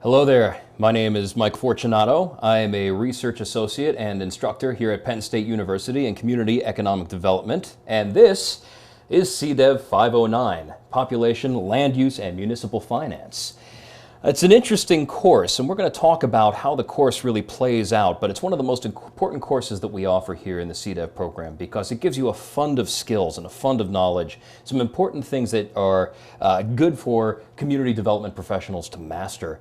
Hello there, my name is Mike Fortunato. I am a research associate and instructor here at Penn State University in Community Economic Development, and this is Cedev 509, Population, Land Use, and Municipal Finance. It's an interesting course, and we're going to talk about how the course really plays out, but it's one of the most important courses that we offer here in the Cedev program because it gives you a fund of skills and a fund of knowledge, some important things that are good for community development professionals to master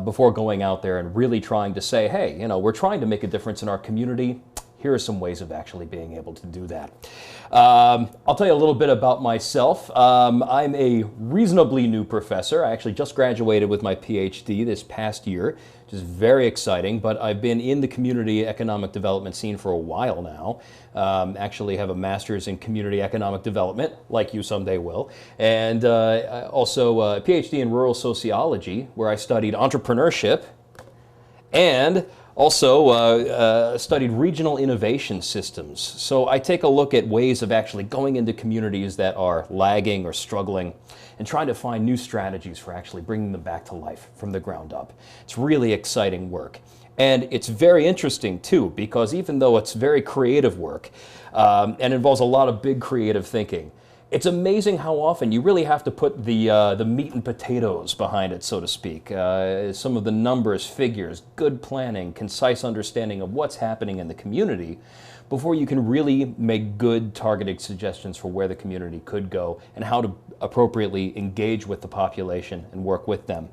before going out there and really trying to say, hey, we're trying to make a difference in our community. Here are some ways of actually being able to do that. I'll tell you a little bit about myself. I'm a reasonably new professor. I actually just graduated with my PhD this past year, which is very exciting, but I've been in the community economic development scene for a while now. Actually have a master's in community economic development, like you someday will, and also a PhD in rural sociology, where I studied entrepreneurship and also studied regional innovation systems. So I take a look at ways of actually going into communities that are lagging or struggling and trying to find new strategies for actually bringing them back to life from the ground up. It's really exciting work. And it's very interesting too, because even though it's very creative work and involves a lot of big creative thinking, it's amazing how often you really have to put the meat and potatoes behind it, so to speak. Some of the numbers, figures, good planning, concise understanding of what's happening in the community before you can really make good targeted suggestions for where the community could go and how to appropriately engage with the population and work with them.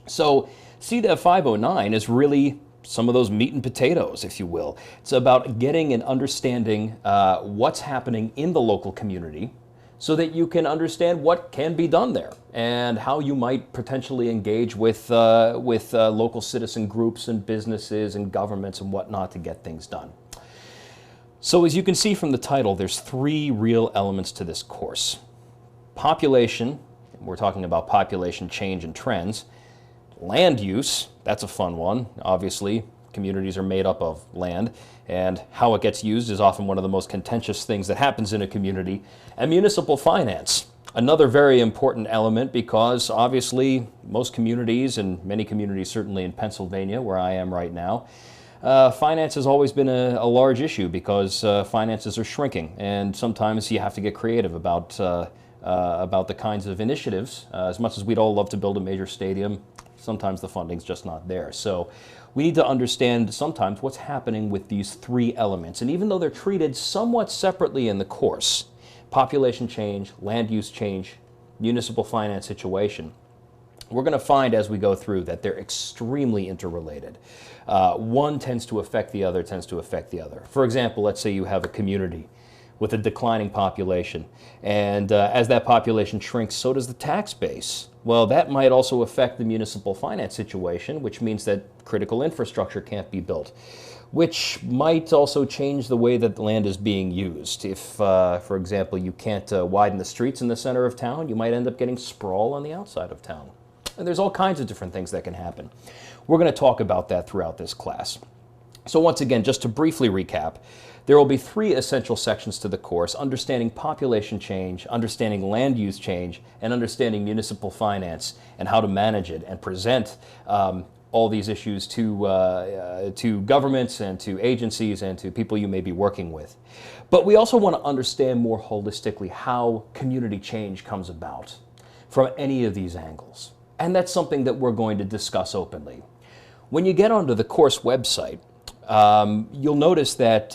So Cedev 509 is really some of those meat and potatoes, if you will. It's about getting and understanding what's happening in the local community, so that you can understand what can be done there and how you might potentially engage with local citizen groups and businesses and governments and whatnot to get things done. So as you can see from the title, there's three real elements to this course. Population, we're talking about population change and trends. Land use, that's a fun one, obviously. Communities are made up of land, and how it gets used is often one of the most contentious things that happens in a community. And municipal finance, another very important element, because obviously most communities, and many communities certainly in Pennsylvania, where I am right now, finance has always been a large issue because finances are shrinking, and sometimes you have to get creative about the kinds of initiatives. As much as we'd all love to build a major stadium, sometimes the funding's just not there. So we need to understand sometimes what's happening with these three elements. And even though they're treated somewhat separately in the course, population change, land use change, municipal finance situation, we're going to find as we go through that they're extremely interrelated. One tends to affect the other, tends to affect the other. For example, let's say you have a community with a declining population, and as that population shrinks, so does the tax base. Well, that might also affect the municipal finance situation, which means that critical infrastructure can't be built, which might also change the way that the land is being used. If, for example, you can't widen the streets in the center of town, you might end up getting sprawl on the outside of town. And there's all kinds of different things that can happen. We're going to talk about that throughout this class. So once again, just to briefly recap, there will be three essential sections to the course: understanding population change, understanding land use change, and understanding municipal finance and how to manage it and present all these issues to governments and to agencies and to people you may be working with. But we also want to understand more holistically how community change comes about from any of these angles. And that's something that we're going to discuss openly. When you get onto the course website, you'll notice that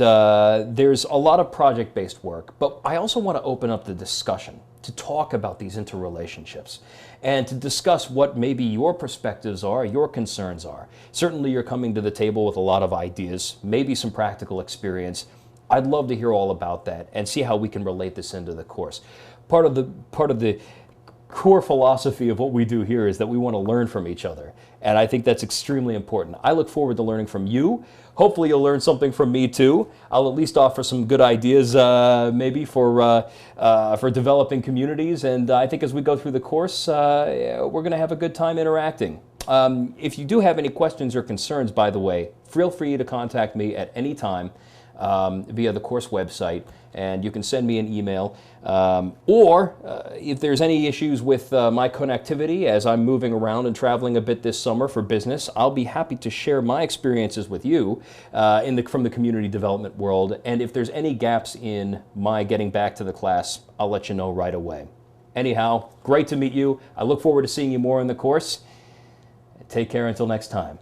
there's a lot of project-based work, but I also want to open up the discussion to talk about these interrelationships and to discuss what maybe your perspectives are, your concerns are. Certainly you're coming to the table with a lot of ideas, maybe some practical experience. I'd love to hear all about that and see how we can relate this into the course. Part of the core philosophy of what we do here is that we want to learn from each other. And I think that's extremely important. I look forward to learning from you. Hopefully you'll learn something from me too. I'll at least offer some good ideas maybe for developing communities. And I think as we go through the course, we're going to have a good time interacting. If you do have any questions or concerns, by the way, feel free to contact me at any time. via the course website, and you can send me an email. Or if there's any issues with my connectivity as I'm moving around and traveling a bit this summer for business, I'll be happy to share my experiences with you from the community development world. And if there's any gaps in my getting back to the class, I'll let you know right away. Anyhow, great to meet you. I look forward to seeing you more in the course. Take care until next time.